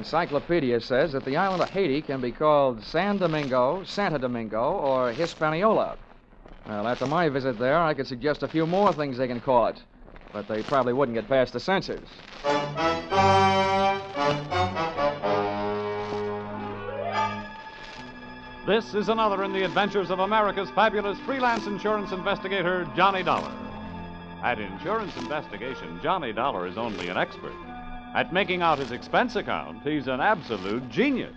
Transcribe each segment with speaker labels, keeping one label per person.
Speaker 1: encyclopedia says that the island of Haiti can be called San Domingo, Santo Domingo, or Hispaniola. Well, after my visit there, I could suggest a few more things they can call it, but they probably wouldn't get past the censors.
Speaker 2: This is another in the adventures of America's fabulous freelance insurance investigator, Johnny Dollar. At insurance investigation, Johnny Dollar is only an expert. At making out his expense account, he's an absolute genius.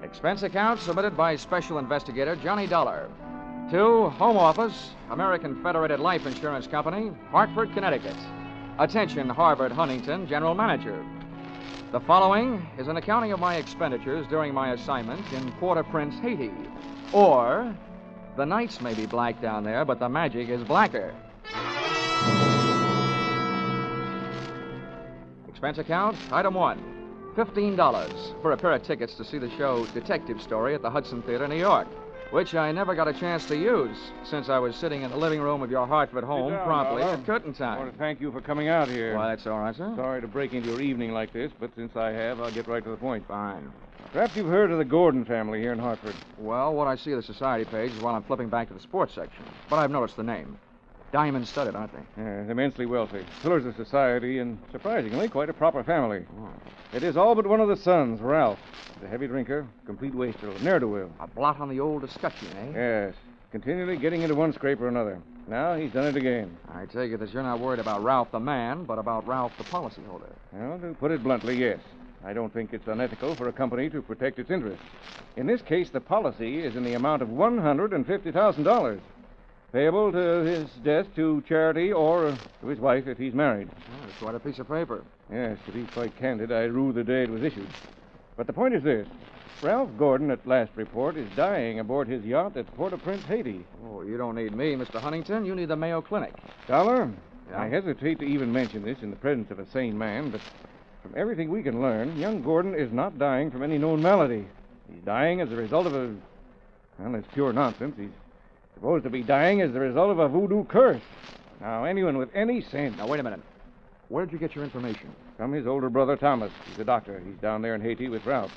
Speaker 1: Expense account submitted by Special Investigator Johnny Dollar. To Home Office, American Federated Life Insurance Company, Hartford, Connecticut. Attention, Harvard Huntington, General Manager. The following is an accounting of my expenditures during my assignment in Port-au-Prince, Haiti. Or, the nights may be black down there, but the magic is blacker. Expense account, item 1. $15 for a pair of tickets to see the show Detective Story at the Hudson Theater, New York, which I never got a chance to use since I was sitting in the living room of your Hartford home promptly at curtain time.
Speaker 3: I want to thank you for coming out here.
Speaker 1: Why, that's all right, sir.
Speaker 3: Sorry to break into your evening like this, but since I have, I'll get right to the point.
Speaker 1: Fine.
Speaker 3: Perhaps you've heard of the Gordon family here in Hartford.
Speaker 1: Well, what I see of the society page is while I'm flipping back to the sports section, but I've noticed the name. Diamond-studded, aren't they?
Speaker 3: Yes, immensely wealthy. Pillars of society, and surprisingly, quite a proper family. Oh. It is all but one of the sons, Ralph. The heavy drinker, complete wastrel, ne'er-do-well.
Speaker 1: A blot on the old escutcheon, eh?
Speaker 3: Yes. Continually getting into one scrape or another. Now he's done it again.
Speaker 1: I take it that you're not worried about Ralph the man, but about Ralph the policyholder.
Speaker 3: Well, to put it bluntly, yes. I don't think it's unethical for a company to protect its interests. In this case, the policy is in the amount of $150,000. Payable to his death to charity or to his wife if he's married.
Speaker 1: Oh, it's quite a piece of paper.
Speaker 3: Yes, to be quite candid, I rue the day it was issued. But the point is this. Ralph Gordon, at last report, is dying aboard his yacht at Port-au-Prince, Haiti.
Speaker 1: Oh, you don't need me, Mr. Huntington. You need the Mayo Clinic.
Speaker 3: Dollar?
Speaker 1: Yeah?
Speaker 3: I hesitate to even mention this in the presence of a sane man, but from everything we can learn, young Gordon is not dying from any known malady. He's dying as a result of a... Well, it's pure nonsense. He's supposed to be dying as the result of a voodoo curse. Now, anyone with any sense...
Speaker 1: Now, wait a minute. Where'd you get your information?
Speaker 3: From his older brother, Thomas. He's a doctor. He's down there in Haiti with Ralph.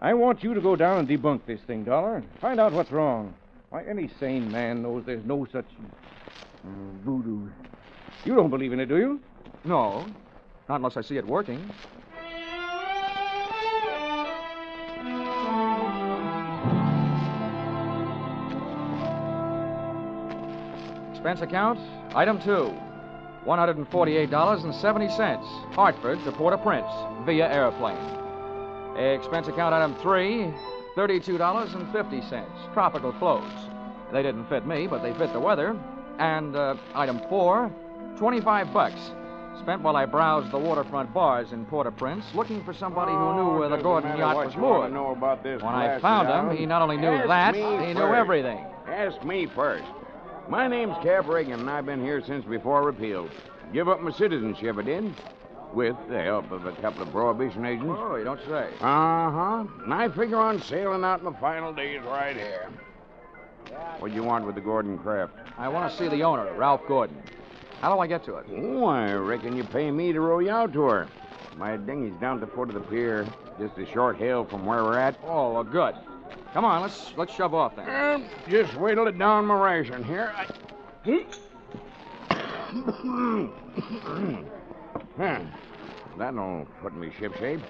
Speaker 3: I want you to go down and debunk this thing, Dollar. Find out what's wrong. Why, any sane man knows there's no such... voodoo. You don't believe in it, do you?
Speaker 1: No. Not unless I see it working. Expense account, item 2. $148.70. Hartford to Port-au-Prince via airplane. Expense account, item 3. $32.50. Tropical clothes. They didn't fit me, but they fit the weather. And item 4. $25. Spent while I browsed the waterfront bars in Port-au-Prince looking for somebody who knew where the Gordon yacht was moored. When I found him, he not only knew that, he knew everything.
Speaker 4: Ask me first. My name's Cap Reagan, and I've been here since before repeal. Give up my citizenship, I did. With the help of a couple of prohibition agents.
Speaker 1: Oh, you don't say.
Speaker 4: Uh-huh. And I figure on sailing out my final days right here. What do you want with the Gordon craft?
Speaker 1: I want to see the owner, Ralph Gordon. How do I get to it?
Speaker 4: Oh, I reckon you pay me to row you out to her. My dinghy's down at the foot of the pier, just a short hail from where we're at.
Speaker 1: Oh, well, good. Come on, let's shove off then.
Speaker 4: Just wait till it down my ration here. That'll put me shipshape.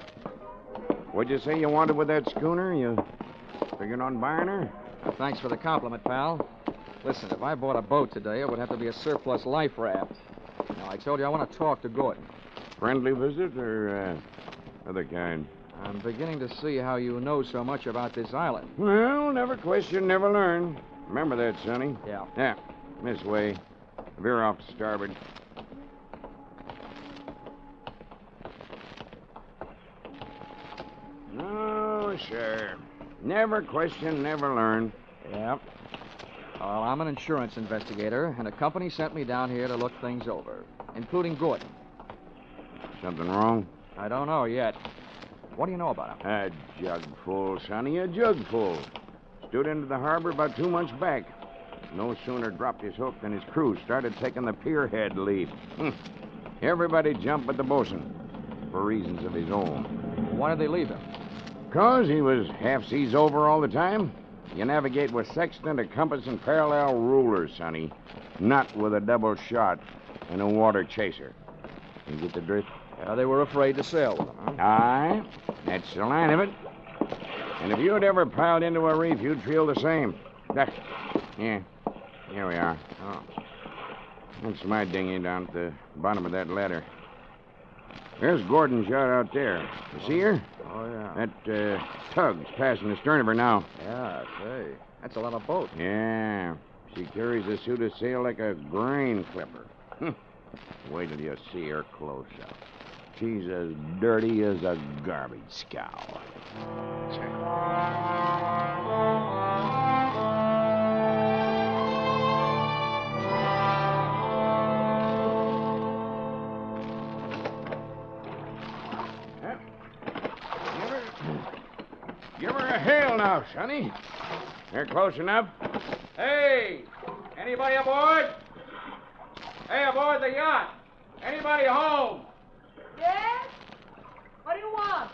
Speaker 4: What'd you say you wanted with that schooner? You figuring on buying her?
Speaker 1: Thanks for the compliment, pal. Listen, if I bought a boat today, it would have to be a surplus life raft. Now, I told you I want to talk to Gordon.
Speaker 4: Friendly visit or other kind?
Speaker 1: I'm beginning to see how you know so much about this island.
Speaker 4: Well, never question, never learn. Remember that, Sonny?
Speaker 1: Yeah.
Speaker 4: Yeah, this way. Veer off to starboard. Oh, sure. Never question, never learn.
Speaker 1: Yeah. Well, I'm an insurance investigator, and a company sent me down here to look things over, including Gordon.
Speaker 4: Something wrong?
Speaker 1: I don't know yet. What do you know about him?
Speaker 4: A jug full, Sonny, a jug full. Stood into the harbor about 2 months back. No sooner dropped his hook than his crew started taking the pierhead lead. Everybody jumped but the bosun, for reasons of his own.
Speaker 1: Why did they leave him?
Speaker 4: 'Cause he was half seas over all the time. You navigate with sextant, a compass, and parallel rulers, Sonny. Not with a double shot and a water chaser. You get the drift?
Speaker 1: They were afraid to sail with him, huh?
Speaker 4: Aye, that's the line of it. And if you'd ever piled into a reef, you'd feel the same. Yeah, here we are.
Speaker 1: Oh.
Speaker 4: That's my dinghy down at the bottom of that ladder. There's Gordon's yacht out there. You see her?
Speaker 1: Oh, yeah.
Speaker 4: That tug's passing the stern of her now.
Speaker 1: Yeah, say. That's a lot of boat.
Speaker 4: Yeah, she carries a suit of sail like a grain clipper. Wait till you see her close up. She's as dirty as a garbage scow. Give her a hail now, Sonny. They're close enough. Hey! Anybody aboard? Hey, aboard the yacht! Anybody home?
Speaker 5: Yes? What do you want?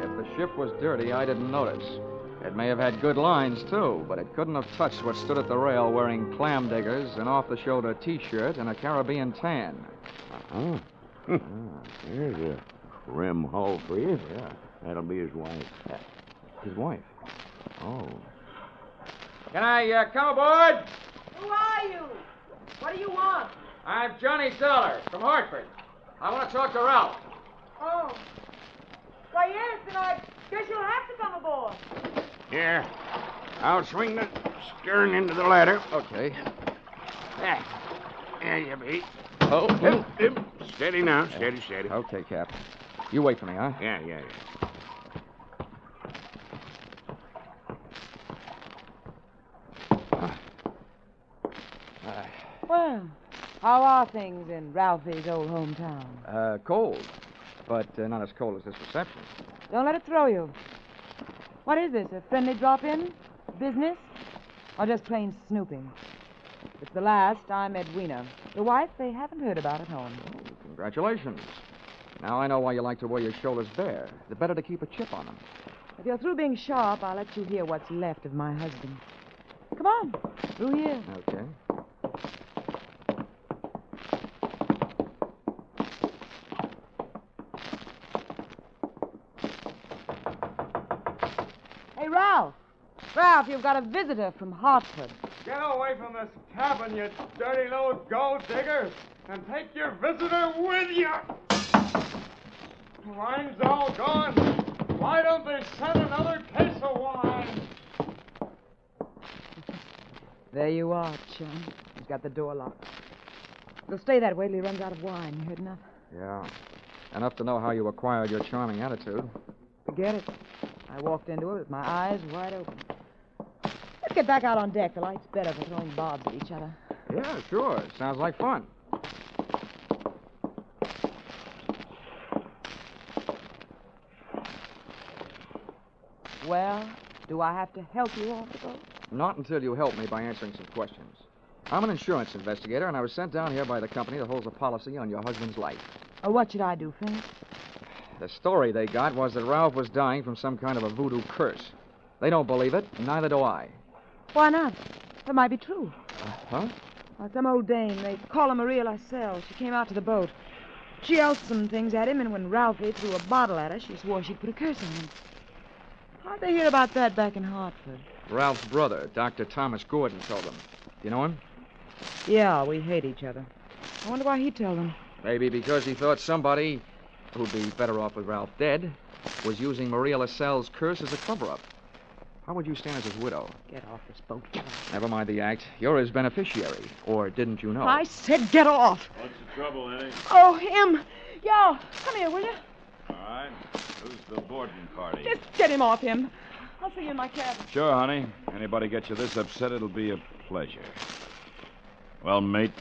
Speaker 1: If the ship was dirty, I didn't notice. It may have had good lines, too, but it couldn't have touched what stood at the rail wearing clam diggers, an off-the-shoulder T-shirt, and a Caribbean tan.
Speaker 4: Oh. There's a rim hull for you.
Speaker 1: Yeah.
Speaker 4: That'll be his wife.
Speaker 1: His wife. Oh.
Speaker 4: Can I come aboard?
Speaker 5: Who are you? What do you want?
Speaker 4: I'm Johnny Dollar from Hartford. I want to talk to Ralph.
Speaker 5: Oh. Why, yes, then I guess you'll have to come aboard.
Speaker 4: Here. I'll swing the stern into the ladder.
Speaker 1: Okay.
Speaker 4: There you be.
Speaker 1: Oh.
Speaker 4: Steady now. Steady.
Speaker 1: Okay, Cap. You wait for me, huh?
Speaker 4: Yeah.
Speaker 5: Well, how are things in Ralphie's old hometown?
Speaker 1: Cold. But not as cold as this reception.
Speaker 5: Don't let it throw you. What is this, a friendly drop-in? Business? Or just plain snooping? If it's the last, I'm Edwina. The wife they haven't heard about at home.
Speaker 1: Oh, congratulations. Now I know why you like to wear your shoulders bare. The better to keep a chip on them.
Speaker 5: If you're through being sharp, I'll let you hear what's left of my husband. Come on, through here.
Speaker 1: Okay.
Speaker 5: Hey, Ralph. Ralph, you've got a visitor from Hartford.
Speaker 3: Get away from this cabin, you dirty little gold digger, and take your visitor with you. Wine's all gone. Why don't they send another case of wine?
Speaker 5: There you are, chum. He's got the door locked. He'll stay that way till he runs out of wine. You heard enough?
Speaker 1: Yeah. Enough to know how you acquired your charming attitude.
Speaker 5: Forget it. I walked into it with my eyes wide open. Let's get back out on deck. The light's better for throwing bobs at each other.
Speaker 1: Yeah, sure. Sounds like fun.
Speaker 5: Well, do I have to help you off the boat?
Speaker 1: Not until you help me by answering some questions. I'm an insurance investigator, and I was sent down here by the company that holds a policy on your husband's life.
Speaker 5: What should I do, Finch?
Speaker 1: The story they got was that Ralph was dying from some kind of a voodoo curse. They don't believe it, neither do I.
Speaker 5: Why not? That might be true.
Speaker 1: Huh?
Speaker 5: Well, some old dame, they call her Maria Lascelles. She came out to the boat. She yelled some things at him, and when Ralphie threw a bottle at her, she swore she'd put a curse on him. How'd they hear about that back in Hartford?
Speaker 1: Ralph's brother, Dr. Thomas Gordon, told them. Do you know him?
Speaker 5: Yeah, we hate each other. I wonder why he told them.
Speaker 1: Maybe because he thought somebody, who'd be better off with Ralph dead, was using Maria Lascelles' curse as a cover-up. How would you stand as his widow?
Speaker 5: Get off this boat, get off.
Speaker 1: Never mind the act. You're his beneficiary. Or didn't you know?
Speaker 5: I said get off.
Speaker 2: What's the trouble, Eddie?
Speaker 5: Oh, him. Yo, come here, will you?
Speaker 2: All right. Who's the boarding party?
Speaker 5: Just get him off him. I'll see you in my cabin.
Speaker 2: Sure, honey. Anybody get you this upset, it'll be a pleasure.
Speaker 6: Well, mate,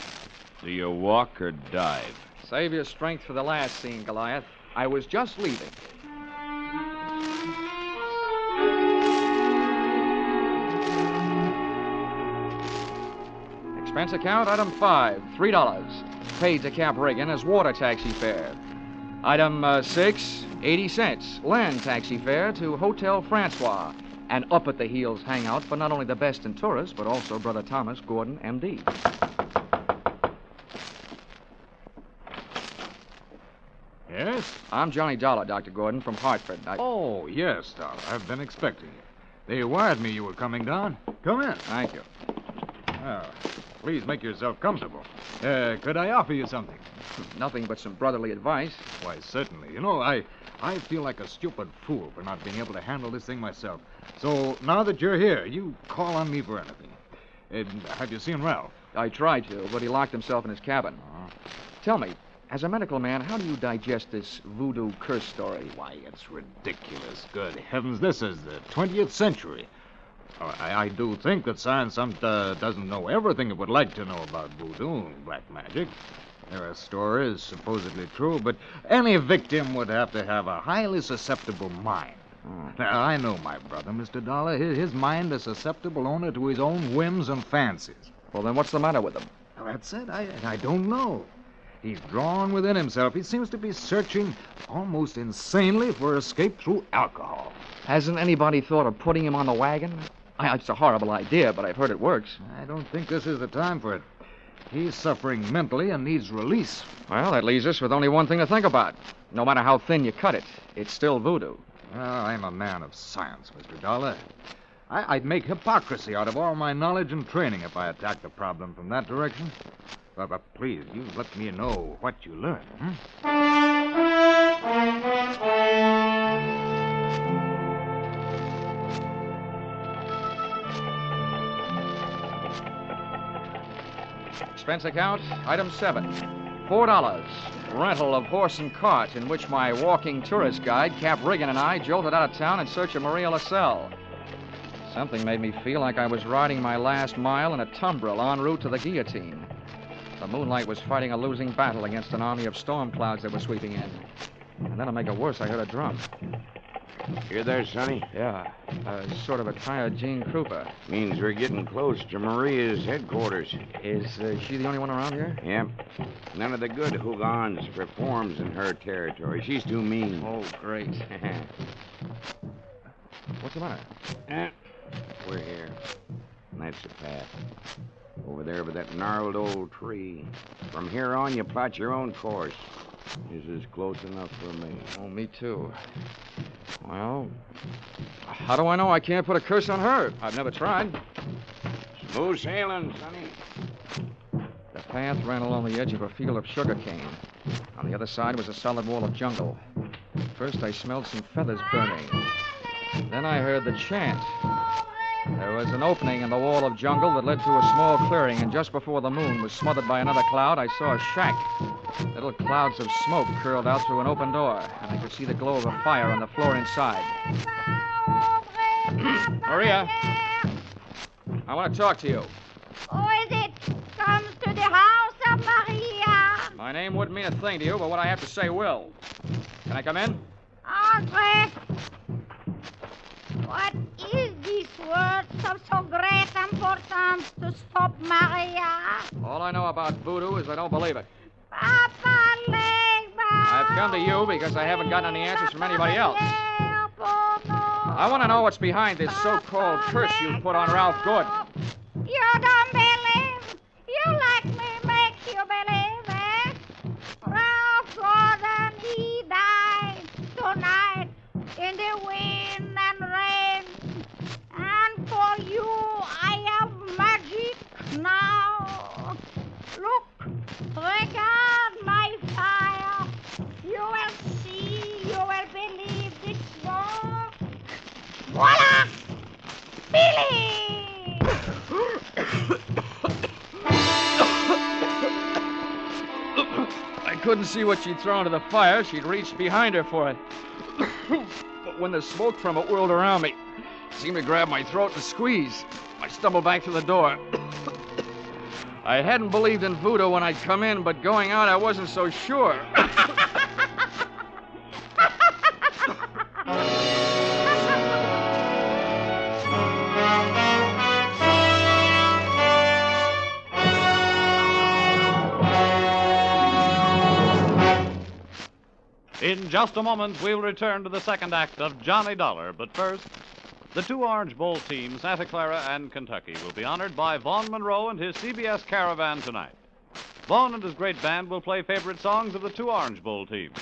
Speaker 6: do you walk or dive?
Speaker 1: Save your strength for the last scene, Goliath. I was just leaving. Expense account, item 5, $3. Paid to Cap Reagan as water taxi fare. Item 6, 80 cents. Land taxi fare to Hotel Francois. An up-at-the-heels hangout for not only the best in tourists, but also Brother Thomas Gordon, M.D.
Speaker 2: Yes?
Speaker 1: I'm Johnny Dollar, Dr. Gordon, from Hartford.
Speaker 2: Oh, yes, Dollar. I've been expecting you. They wired me you were coming down. Come in.
Speaker 1: Thank you.
Speaker 2: Oh, please make yourself comfortable. Could I offer you something?
Speaker 1: Nothing but some brotherly advice.
Speaker 2: Why, certainly. You know, I feel like a stupid fool for not being able to handle this thing myself. So now that you're here, you call on me for anything. Have you seen Ralph?
Speaker 1: I tried to, but he locked himself in his cabin. Tell me, as a medical man, how do you digest this voodoo curse story?
Speaker 2: Why, it's ridiculous. Good heavens, this is the 20th century. I do think that science doesn't know everything it would like to know about voodoo and black magic. There are stories supposedly true, but any victim would have to have a highly susceptible mind. Now, I know my brother, Mr. Dollar. His mind is susceptible only to his own whims and fancies.
Speaker 1: Well, then what's the matter with him?
Speaker 2: Well, that's it. I don't know. He's drawn within himself. He seems to be searching almost insanely for escape through alcohol.
Speaker 1: Hasn't anybody thought of putting him on the wagon? It's a horrible idea, but I've heard it works.
Speaker 2: I don't think this is the time for it. He's suffering mentally and needs release.
Speaker 1: Well, that leaves us with only one thing to think about. No matter how thin you cut it, it's still voodoo.
Speaker 2: Well, I'm a man of science, Mr. Dollar. I'd make hypocrisy out of all my knowledge and training if I attacked the problem from that direction. But please, you let me know what you learn.
Speaker 1: Expense account, item 7, $4. Rental of horse and cart in which my walking tourist guide, Cap Reagan, and I jolted out of town in search of Maria LaSalle. Something made me feel like I was riding my last mile in a tumbril en route to the guillotine. The moonlight was fighting a losing battle against an army of storm clouds that were sweeping in. And then to make it worse, I heard a drum.
Speaker 4: You there, Sonny?
Speaker 1: Yeah, sort of a tired Gene Krupa.
Speaker 4: Means we're getting close to Maria's headquarters.
Speaker 1: Is she the only one around here?
Speaker 4: Yep. None of the good Hougans performs in her territory. She's too mean.
Speaker 1: Oh, great. What's the matter?
Speaker 4: We're here. And that's the path. Over there by that gnarled old tree. From here on, you plot your own course. This is close enough for me.
Speaker 1: Oh, me too. Well, how do I know I can't put a curse on her? I've never tried.
Speaker 4: Smooth sailing, Sonny.
Speaker 1: The path ran along the edge of a field of sugarcane. On the other side was a solid wall of jungle. First, I smelled some feathers burning. Then I heard the chant. There was an opening in the wall of jungle that led to a small clearing, and just before the moon was smothered by another cloud, I saw a shack. Little clouds of smoke curled out through an open door, and I could see the glow of a fire on the floor inside. Maria, I want to talk to you.
Speaker 7: Who is it? Comes to the house of Maria.
Speaker 1: My name wouldn't mean a thing to you, but what I have to say will. Can I come in?
Speaker 7: Andre. What is this word of so great importance to stop Maria?
Speaker 1: All I know about voodoo is I don't believe it.
Speaker 7: Papa Legba.
Speaker 1: I've come to you because I haven't gotten any answers from anybody else. I want to know what's behind this so-called curse you put on Ralph Gordon.
Speaker 7: You don't believe? You let me make you believe, eh? Ralph Gordon, he died tonight in the wind and rain. And for you, I have magic now. Look, regard my fire. You will see, you will believe this war. Voila! Billy!
Speaker 1: I couldn't see what she'd thrown to the fire. She'd reached behind her for it. But when the smoke from it whirled around me, it seemed to grab my throat and squeeze. I stumbled back to the door. I hadn't believed in voodoo when I'd come in, but going out, I wasn't so sure.
Speaker 2: In just a moment, we'll return to the second act of Johnny Dollar. But first, the two Orange Bowl teams, Santa Clara and Kentucky, will be honored by Vaughn Monroe and his CBS Caravan tonight. Vaughn and his great band will play favorite songs of the two Orange Bowl teams.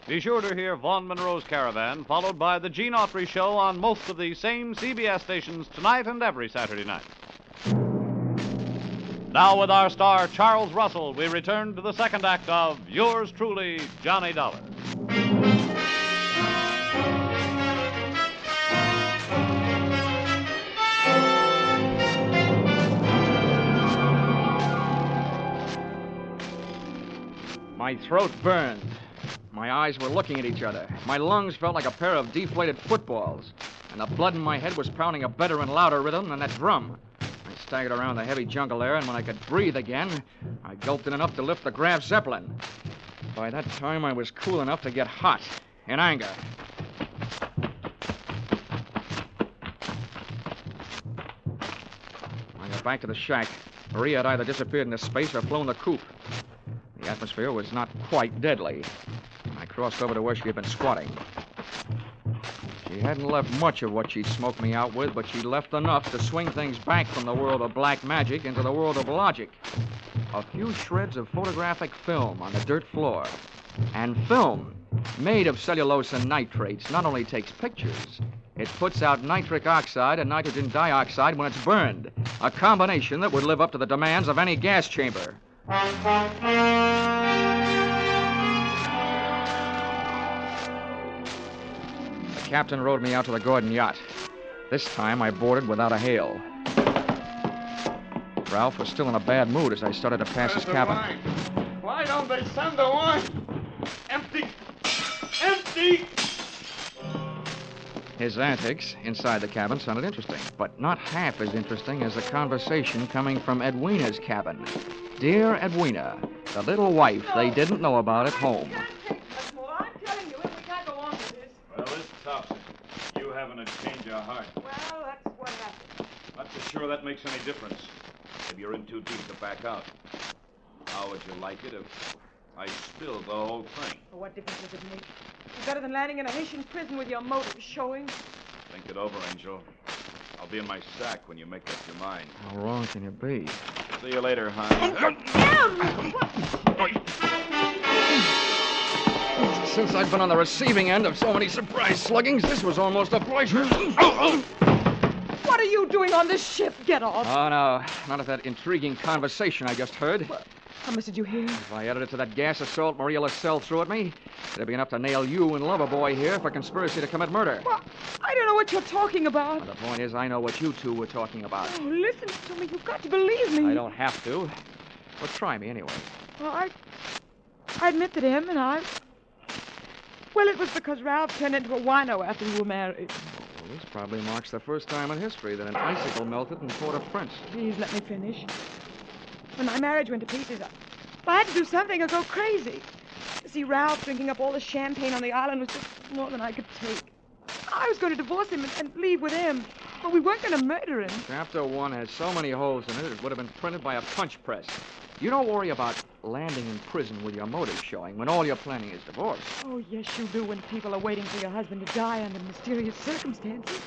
Speaker 2: Be sure to hear Vaughn Monroe's Caravan, followed by the Gene Autry Show on most of these same CBS stations tonight and every Saturday night. Now, with our star, Charles Russell, we return to the second act of Yours Truly, Johnny Dollar.
Speaker 1: My throat burned. My eyes were looking at each other. My lungs felt like a pair of deflated footballs. And the blood in my head was pounding a better and louder rhythm than that drum. I staggered around the heavy jungle air, and when I could breathe again, I gulped in enough to lift the Graf Zeppelin. By that time, I was cool enough to get hot, in anger. I got back to the shack. Maria had either disappeared into space or flown the coop. The atmosphere was not quite deadly. I crossed over to where she had been squatting. She hadn't left much of what she'd smoked me out with, but she'd left enough to swing things back from the world of black magic into the world of logic. A few shreds of photographic film on the dirt floor. And film, made of cellulose and nitrates, not only takes pictures, it puts out nitric oxide and nitrogen dioxide when it's burned. A combination that would live up to the demands of any gas chamber. The captain rowed me out to the Gordon yacht. This time I boarded without a hail. Ralph was still in a bad mood as I started to pass his cabin.
Speaker 3: Why don't they send the wine? Empty! Empty!
Speaker 1: His antics inside the cabin sounded interesting, but not half as interesting as the conversation coming from Edwina's cabin. Dear Edwina, the little wife they didn't know about at home.
Speaker 5: I'm telling you, we can't go on with this.
Speaker 6: Well, it's tough. You having a change of heart.
Speaker 5: Well, that's what happened.
Speaker 6: Not so sure that makes any difference. Maybe you're in too deep to back out. How would you like it if I spilled the whole thing?
Speaker 5: Well, what difference does it make? It's better than landing in a Haitian prison with your motives showing.
Speaker 6: Think it over, Angel. I'll be in my sack when you make up your mind.
Speaker 1: How wrong can you be?
Speaker 6: See you later, hon.
Speaker 1: Since I've been on the receiving end of so many surprise sluggings, this was almost a pleasure.
Speaker 5: What are you doing on this ship? Get off.
Speaker 1: Oh, no. Not of that intriguing conversation I just heard.
Speaker 5: How much did you hear?
Speaker 1: If I added it to that gas assault Maria LaSalle threw at me, it'd be enough to nail you and Loverboy here for conspiracy to commit murder.
Speaker 5: Well, I don't know what you're talking about.
Speaker 1: Well, the point is, I know what you two were talking about.
Speaker 5: Oh, listen to me. You've got to believe me.
Speaker 1: I don't have to. Well, try me anyway.
Speaker 5: Well, I admit that him and I... Well, it was because Ralph turned into a wino after we were married.
Speaker 1: Well, this probably marks the first time in history that an icicle melted in Port-au-Prince.
Speaker 5: Please let me finish. When my marriage went to pieces, I had to do something or go crazy. See, Ralph drinking up all the champagne on the island was just more than I could take. I was going to divorce him and leave with him, but we weren't going to murder him.
Speaker 1: Chapter 1 has so many holes in it, it would have been printed by a punch press. You don't worry about landing in prison with your motives showing when all you're planning is divorce.
Speaker 5: Oh, yes, you do when people are waiting for your husband to die under mysterious circumstances.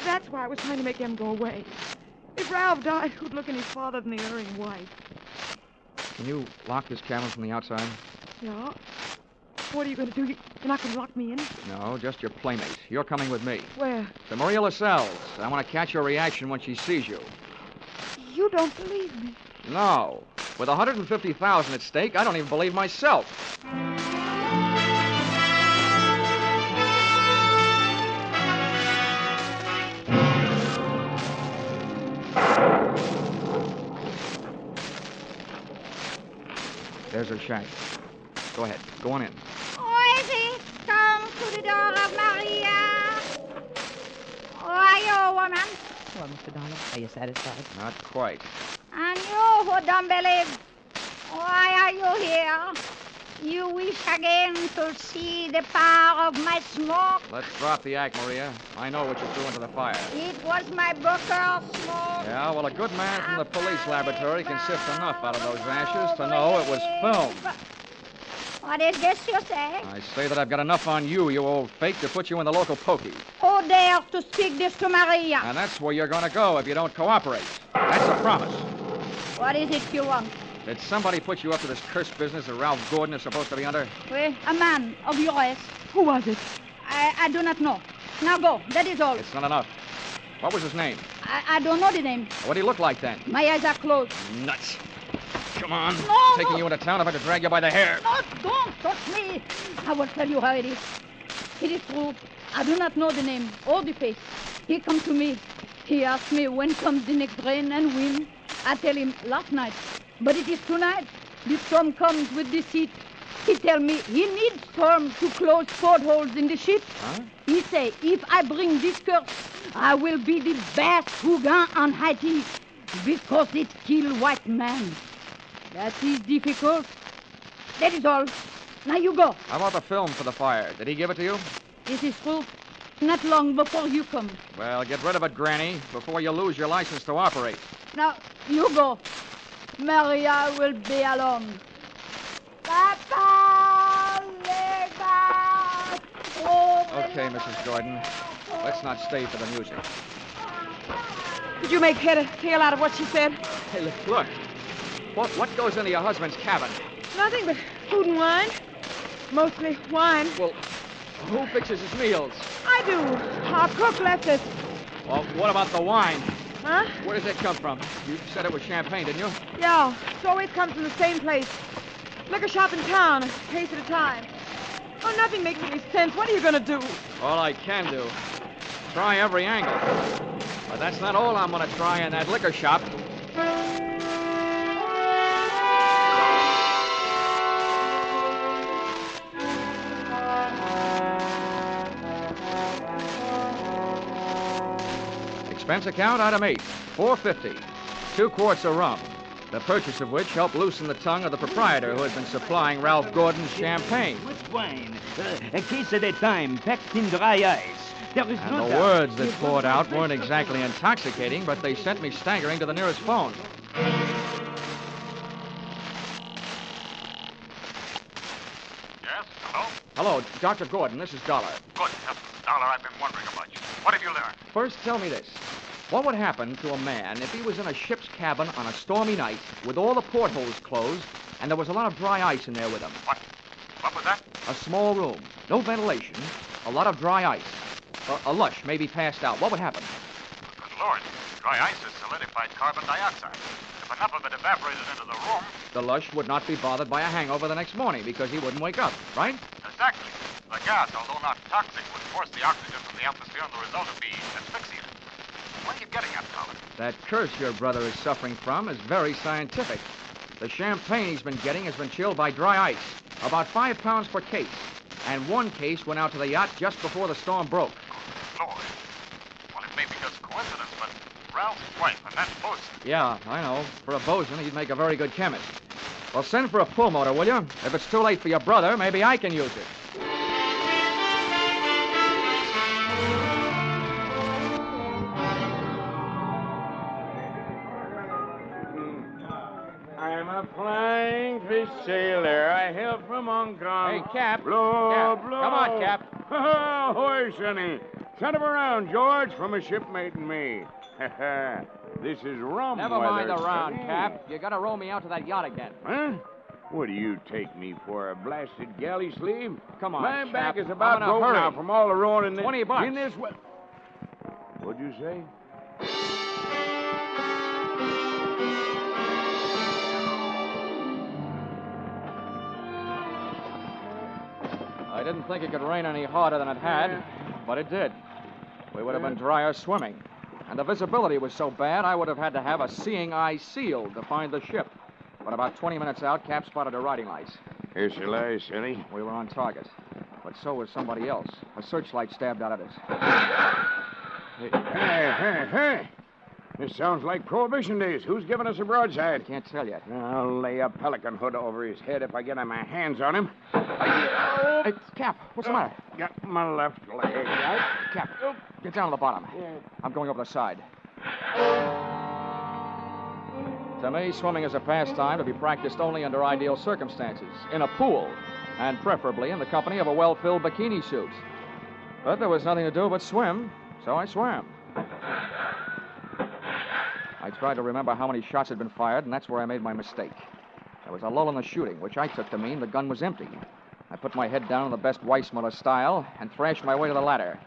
Speaker 5: That's why I was trying to make him go away. If Ralph died, who'd look any farther than the erring wife?
Speaker 1: Can you lock this cabin from the outside?
Speaker 5: Yeah? What are you going to do? You're not going to lock me in?
Speaker 1: No, just your playmate. You're coming with me.
Speaker 5: Where?
Speaker 1: To Maria LaSalle's. I want to catch your reaction when she sees you.
Speaker 5: You don't believe me.
Speaker 1: No. With $150,000 at stake, I don't even believe myself. There's her shack. Go ahead. Go on in.
Speaker 7: Who is it? Come to the door of Maria. Who are you, woman?
Speaker 8: Well, Mr. Dollar, are you satisfied?
Speaker 1: Not quite.
Speaker 7: And you, you who don't believe. Why are you here? You wish again to see the power of my smoke?
Speaker 1: Let's drop the act, Maria. I know what you threw into the fire.
Speaker 7: It was my Booker smoke.
Speaker 1: Yeah, well, a good man from the police laboratory can sift enough out of those ashes to know it was film.
Speaker 7: What is this you say?
Speaker 1: I say that I've got enough on you, you old fake, to put you in the local pokey.
Speaker 7: Who dares to speak this to Maria?
Speaker 1: And that's where you're going to go if you don't cooperate. That's a promise.
Speaker 7: What is it you want?
Speaker 1: Did somebody put you up to this cursed business that Ralph Gordon is supposed to be under?
Speaker 7: Oui, a man of your race.
Speaker 5: Who was it?
Speaker 7: I do not know. Now go, that is all.
Speaker 1: It's not enough. What was his name?
Speaker 7: I don't know the name.
Speaker 1: What did he look like then?
Speaker 7: My eyes are closed.
Speaker 1: Nuts. Come on.
Speaker 7: No,
Speaker 1: Taking
Speaker 7: no.
Speaker 1: you into town, I'm about to drag you by the hair.
Speaker 7: No, don't touch me. I will tell you how it is. It is true. I do not know the name or the face. He come to me. He asked me when comes the next rain and wind. I tell him last night. But it is tonight. The storm comes with the heat. He tell me he needs storm to close portholes in the ship.
Speaker 1: Huh?
Speaker 7: He say, if I bring this curse, I will be the best Hugan on Haiti because it kill white man. That is difficult. That is all. Now you go.
Speaker 1: How about the film for the fire? Did he give it to you?
Speaker 7: It is true. Not long before you come.
Speaker 1: Well, get rid of it, Granny, before you lose your license to operate.
Speaker 7: Now you go. Maria will be alone. Papa, Lega.
Speaker 1: Okay, Mrs. Gordon. Let's not stay for the music.
Speaker 5: Did you make head or tail out of what she said?
Speaker 1: Hey, look. What goes into your husband's cabin?
Speaker 5: Nothing but food and wine. Mostly wine.
Speaker 1: Well, who fixes his meals?
Speaker 5: I do. Our cook left us.
Speaker 1: Well, what about the wine?
Speaker 5: Huh?
Speaker 1: Where does it come from? You said it was champagne, didn't you?
Speaker 5: Yeah, it always comes from the same place. Liquor shop in town, a case at a time. Oh, nothing makes any sense. What are you going to do?
Speaker 1: All I can do. Try every angle. But that's not all I'm going to try in that liquor shop. Expense account, item 8, $4.50. 2 quarts of rum, the purchase of which helped loosen the tongue of the proprietor who had been supplying Ralph Gordon's champagne.
Speaker 8: What wine? A case at a time, packed in dry ice. There is
Speaker 1: And
Speaker 8: no
Speaker 1: the
Speaker 8: doubt.
Speaker 1: words that poured out weren't exactly intoxicating, but they sent me staggering to the nearest phone.
Speaker 9: Yes? Hello?
Speaker 1: Hello, Dr. Gordon, this is Dollar.
Speaker 9: Good. That's the dollar I've been wondering about you. What have you learned?
Speaker 1: First, tell me this. What would happen to a man if he was in a ship's cabin on a stormy night with all the portholes closed and there was a lot of dry ice in there with him?
Speaker 9: What? What was that?
Speaker 1: A small room, no ventilation, a lot of dry ice. A lush may be passed out. What would happen?
Speaker 9: Good Lord. Dry ice is solidified carbon dioxide. If enough of it evaporated into the room,
Speaker 1: The lush would not be bothered by a hangover the next morning because he wouldn't wake up, right?
Speaker 9: exactly. The gas, although not toxic, would force the oxygen from the atmosphere, and the result would be asphyxiated. What are you getting at, Dollar?
Speaker 1: That curse your brother is suffering from is very scientific. The champagne he's been getting has been chilled by dry ice, about 5 pounds per case. And 1 case went out to the yacht just before the storm broke.
Speaker 9: Lord. Well, it may be just coincidence, but Ralph's wife and that bosun.
Speaker 1: Yeah, I know. For a bosun, he'd make a very good chemist. Well, send for a pull motor, will you? If it's too late for your brother, maybe I can use it.
Speaker 4: I'm a flying fish sailor. I hail from Hong Kong.
Speaker 1: Hey, Cap.
Speaker 4: Blow,
Speaker 1: Cap.
Speaker 4: blow.
Speaker 1: Come on, Cap.
Speaker 4: Ahoy, Sonny. Send him around, George, from a shipmate and me. This is rum
Speaker 1: Never
Speaker 4: weather,
Speaker 1: mind the round,
Speaker 4: Sonny.
Speaker 1: Cap. You gotta row me out to that yacht again.
Speaker 4: Huh? What do you take me for, a blasted galley sleeve?
Speaker 1: Come on,
Speaker 4: My
Speaker 1: Cap.
Speaker 4: back is
Speaker 1: I'm
Speaker 4: about
Speaker 1: in a
Speaker 4: broke
Speaker 1: hurry.
Speaker 4: now from all the rowing in this.
Speaker 1: $20.
Speaker 4: In this way. What'd you say?
Speaker 1: I didn't think it could rain any harder than it had, but it did. We would have been drier swimming. And the visibility was so bad, I would have had to have a seeing eye sealed to find the ship. But about 20 minutes out, Cap spotted her riding lights.
Speaker 4: Here she lies, Sonny.
Speaker 1: We were on target. But so was somebody else. A searchlight stabbed out at us.
Speaker 4: Hey. This sounds like Prohibition days. Who's giving us a broadside?
Speaker 1: Can't tell yet.
Speaker 4: I'll lay a pelican hood over his head if I get my hands on him.
Speaker 1: Hey, Cap, what's the matter?
Speaker 4: Got my left leg.
Speaker 1: Cap, get down to the bottom.
Speaker 4: Yeah.
Speaker 1: I'm going over the side. To me, swimming is a pastime to be practiced only under ideal circumstances, in a pool, and preferably in the company of a well-filled bikini suit. But there was nothing to do but swim, so I swam. I tried to remember how many shots had been fired, and that's where I made my mistake. There was a lull in the shooting, which I took to mean the gun was empty. I put my head down in the best Weissmuller style and thrashed my way to the ladder.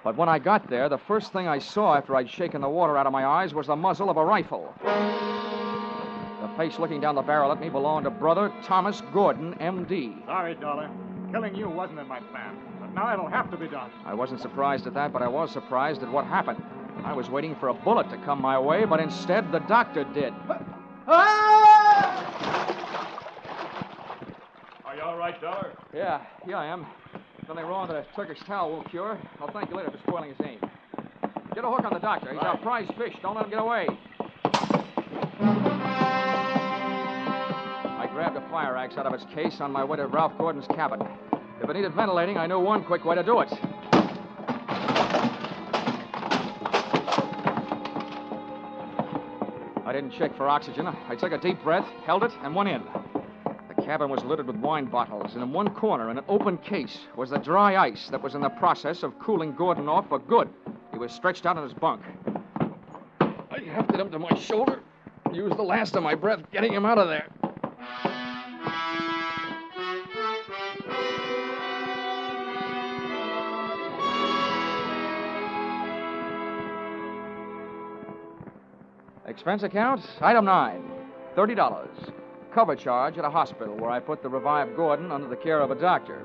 Speaker 1: But when I got there, the first thing I saw after I'd shaken the water out of my eyes was the muzzle of a rifle. The face looking down the barrel at me belonged to Brother Thomas Gordon, M.D.
Speaker 9: Sorry, Dollar. Killing you wasn't in my plan. But now it'll have to be done.
Speaker 1: I wasn't surprised at that, but I was surprised at what happened. I was waiting for a bullet to come my way, but instead the doctor did.
Speaker 9: Are you all right, Dollar?
Speaker 1: Yeah, I am. Nothing wrong that a Turkish towel won't cure. I'll thank you later for spoiling his aim. Get a hook on the doctor. He's our prize fish. Don't let him get away. I grabbed a fire axe out of its case on my way to Ralph Gordon's cabin. If it needed ventilating, I knew one quick way to do it. I didn't check for oxygen. I took a deep breath, held it, and went in. The cabin was littered with wine bottles, and in one corner, in an open case, was the dry ice that was in the process of cooling Gordon off for good. He was stretched out in his bunk. I hefted him to my shoulder, used the last of my breath getting him out of there. Expense account, item 9, $30. Cover charge at a hospital where I put the revived Gordon under the care of a doctor,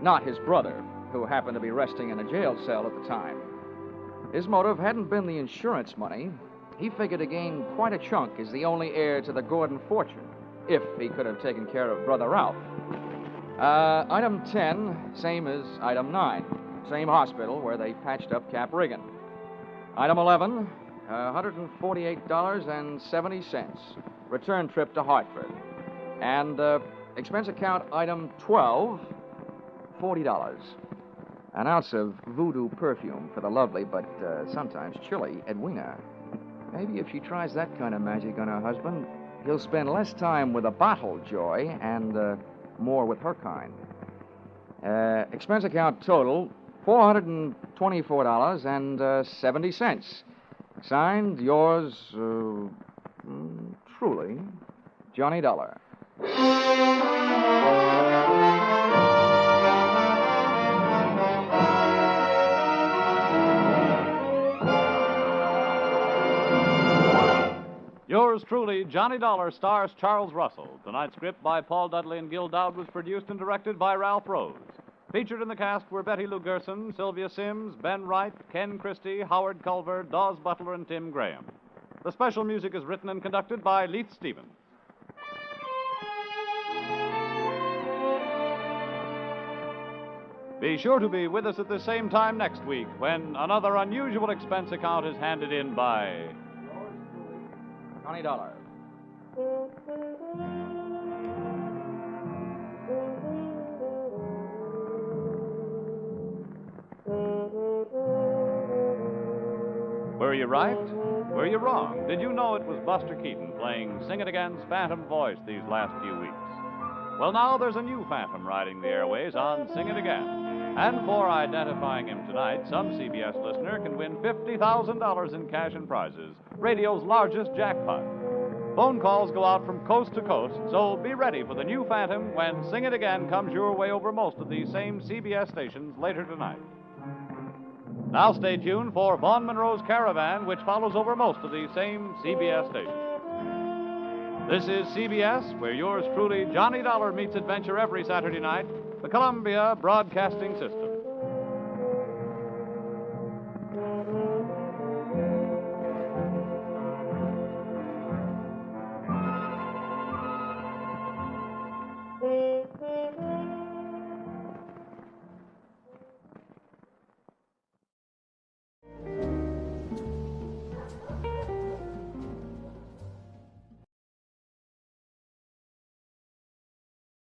Speaker 1: not his brother, who happened to be resting in a jail cell at the time. His motive hadn't been the insurance money. He figured to gain quite a chunk as the only heir to the Gordon fortune, if he could have taken care of Brother Ralph. Item 10, same as item 9, same hospital where they patched up Cap Riggin. Item 11, $148.70. Return trip to Hartford. And expense account item 12, $40. An ounce of voodoo perfume for the lovely but sometimes chilly Edwina. Maybe if she tries that kind of magic on her husband, he'll spend less time with a bottle joy and more with her kind. Expense account total, $424.70. Signed, yours, truly, Johnny Dollar.
Speaker 2: Yours truly, Johnny Dollar, stars Charles Russell. Tonight's script by Paul Dudley and Gil Dowd was produced and directed by Ralph Rose. Featured in the cast were Betty Lou Gerson, Sylvia Sims, Ben Wright, Ken Christie, Howard Culver, Dawes Butler, and Tim Graham. The special music is written and conducted by Leith Stevens. Be sure to be with us at the same time next week when another unusual expense account is handed in by
Speaker 1: Johnny Dollar.
Speaker 2: Were you right? Were you wrong? Did you know it was Buster Keaton playing Sing It Again's Phantom voice these last few weeks? Well, now there's a new Phantom riding the airways on Sing It Again. And for identifying him tonight, some CBS listener can win $50,000 in cash and prizes, radio's largest jackpot. Phone calls go out from coast to coast, so be ready for the new Phantom when Sing It Again comes your way over most of these same CBS stations later tonight. Now stay tuned for Vaughn Monroe's Caravan, which follows over most of these same CBS stations. This is CBS, where yours truly, Johnny Dollar, meets adventure every Saturday night, the Columbia Broadcasting System.